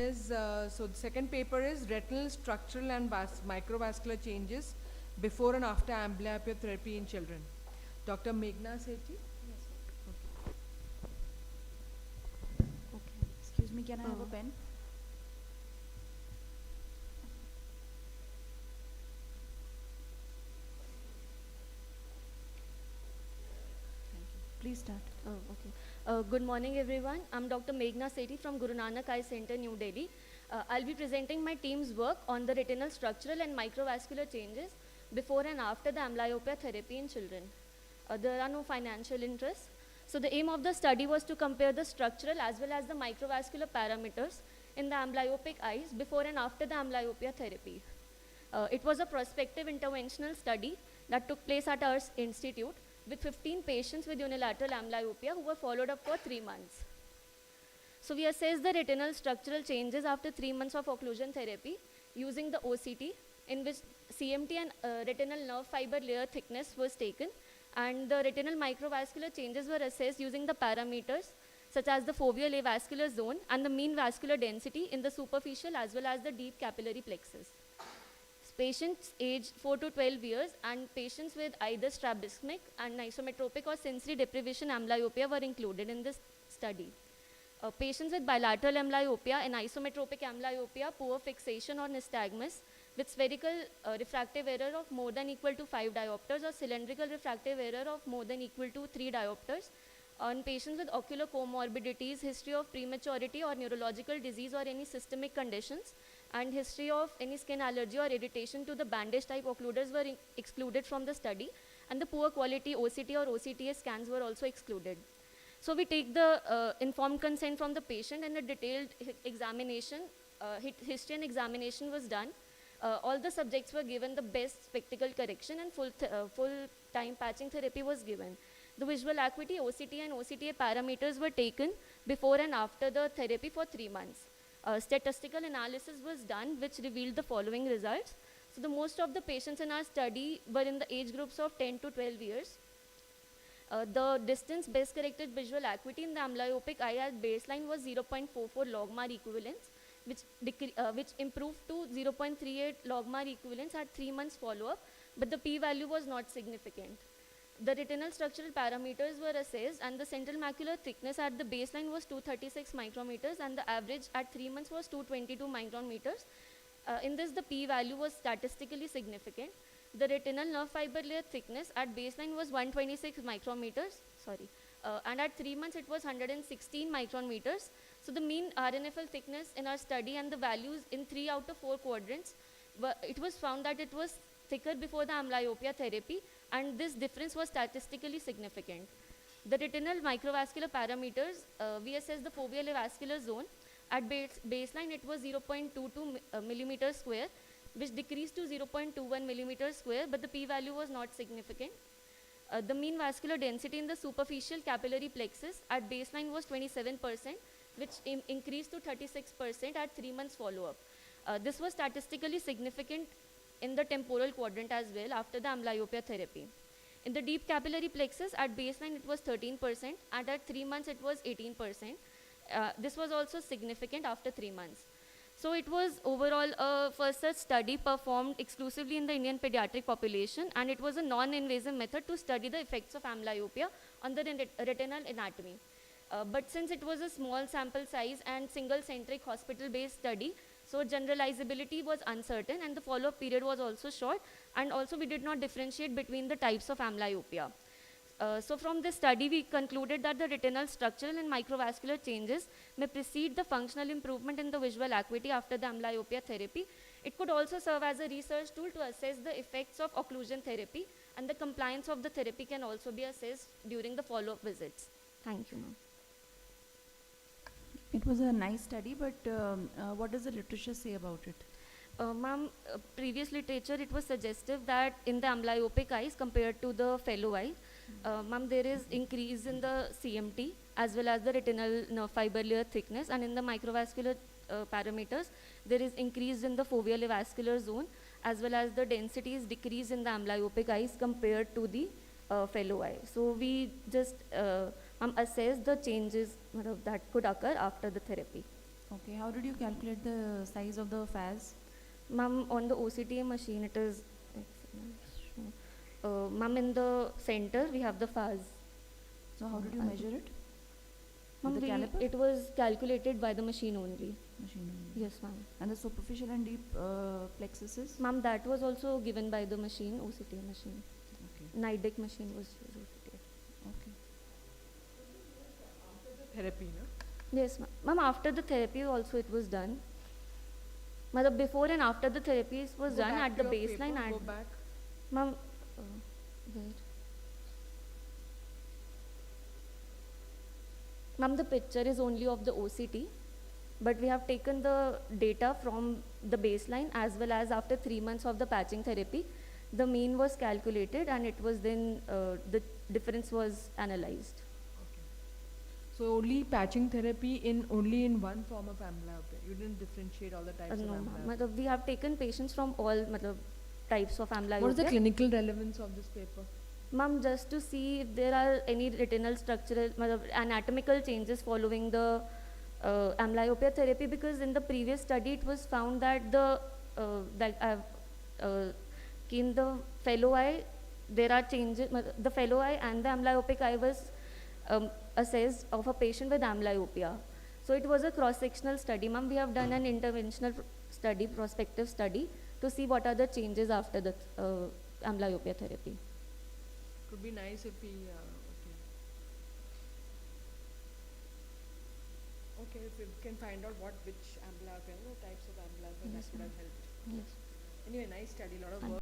So the second paper is retinal structural and microvascular changes before and after amblyopia therapy in children. Dr. Meghna Sethi. Yes. Okay. Excuse me, can I have a pen? Thank you. Please start. Oh, okay. Good morning, everyone. I'm Dr. Meghna Sethi from Guru Nanak Eye Center, New Delhi. I'll be presenting my team's work on the retinal structural and microvascular changes before and after the amblyopia therapy in children. There are no financial interests. So the aim of the study was to compare the structural as well as the microvascular parameters in the amblyopic eyes before and after the amblyopia therapy. It was a prospective interventional study that took place at our institute with 15 patients with unilateral amblyopia who were followed up for 3 months. So we assessed the retinal structural changes after 3 months of occlusion therapy using the OCT, in which CMT and retinal nerve fiber layer thickness was taken, and the retinal microvascular changes were assessed using the parameters such as the foveal avascular zone and the mean vascular density in the superficial as well as the deep capillary plexus. Patients aged 4 to 12 years and patients with either strabismic and isometropic or sensory deprivation amblyopia were included in this study. Patients with bilateral amblyopia and isometropic amblyopia, poor fixation or nystagmus with spherical refractive error of more than equal to 5 diopters or cylindrical refractive error of more than equal to 3 diopters. On patients with ocular comorbidities, history of prematurity or neurological disease or any systemic conditions, and history of any skin allergy or irritation to the bandage type occluders were excluded from the study, and the poor quality OCT or OCTA scans were also excluded. So we take the informed consent from the patient, and a detailed examination, history and examination was done. All the subjects were given the best spectacle correction, and full time patching therapy was given. The visual acuity, OCT and OCTA parameters were taken before and after the therapy for 3 months. Statistical analysis was done which revealed the following results. So the most of the patients in our study were in the age groups of 10 to 12 years. The distance best corrected visual acuity in the amblyopic eye at baseline was 0.44 logMAR equivalents, which improved to 0.38 logMAR equivalents at 3 months follow-up, but the p-value was not significant. The retinal structural parameters were assessed, and the central macular thickness at the baseline was 236 micrometers, and the average at 3 months was 222 micrometers. In this, the p-value was statistically significant. The retinal nerve fiber layer thickness at baseline was 126 micrometers, and at 3 months it was 116 micrometers. So the mean RNFL thickness in our study and the values in 3 out of 4 quadrants, it was found that it was thicker before the amblyopia therapy, and this difference was statistically significant. The retinal microvascular parameters, we assessed the foveal avascular zone. At baseline, it was 0.22 millimeter square, which decreased to 0.21 millimeter square, but the p-value was not significant. The mean vascular density in the superficial capillary plexus at baseline was 27%, which increased to 36% at 3 months follow-up. This was statistically significant in the temporal quadrant as well after the amblyopia therapy. In the deep capillary plexus, at baseline it was 13%, and at 3 months it was 18%. This was also significant after 3 months. So it was overall a first such study performed exclusively in the Indian pediatric population, and it was a non-invasive method to study the effects of amblyopia on the retinal anatomy. But since it was a small sample size and single-centric hospital-based study, so generalizability was uncertain, and the follow-up period was also short, and also we did not differentiate between the types of amblyopia. So from this study, we concluded that the retinal structural and microvascular changes may precede the functional improvement in the visual acuity after the amblyopia therapy. It could also serve as a research tool to assess the effects of occlusion therapy, and the compliance of the therapy can also be assessed during the follow-up visits. Thank you, ma'am. It was a nice study, but what does the literature say about it? Ma'am, previous literature, it was suggestive that in the amblyopic eyes compared to the fellow eye, ma'am, there is increase in the CMT as well as the retinal nerve fiber layer thickness, and in the microvascular parameters, there is increase in the foveal avascular zone as well as the density is decreased in the amblyopic eyes compared to the fellow eye. So we just assess the changes that could occur after the therapy. Okay, how did you calculate the size of the FAS? Ma'am, on the OCTA machine, it is, ma'am, in the center, we have the phase. So how did you I- measure it? Ma'am, With the caliper? it was calculated by the machine only. Machine only. Yes, ma'am. And the superficial and deep plexuses? Ma'am, that was also given by the machine, OCTA machine. Okay, NIDIC machine was used OCTA. okay. Therapy, no? Yes, ma'am. Ma'am, after the therapy also it was done. Mother, before and after the therapy was Go done back at to the your baseline paper, and Go back. ma'am, where? Ma'am, the picture is only of the OCT, but we have taken the data from the baseline as well as after 3 months of the patching therapy. The mean was calculated and it was then, the difference was analyzed. Okay. So only patching therapy in only in one form of amblyopia. You didn't differentiate all the types of No, ma'am. amblyopia. Matlab, we have taken patients from all types of amblyopia. What is the clinical relevance of this paper? Ma'am, just to see if there are any retinal structural, anatomical changes following the amblyopia therapy, because in the previous study it was found that in the fellow eye there are changes, the fellow eye and the amblyopic eye was assessed of a patient with amblyopia. So it was a cross-sectional study. Ma'am, we have done an interventional study, prospective study, to see what are the changes after the amblyopia therapy. Could be nice if we. Okay. Okay, if we can find out which amblyopia, types of amblyopia, Yes, that would have helped. Yes. Anyway, nice study, lot of work.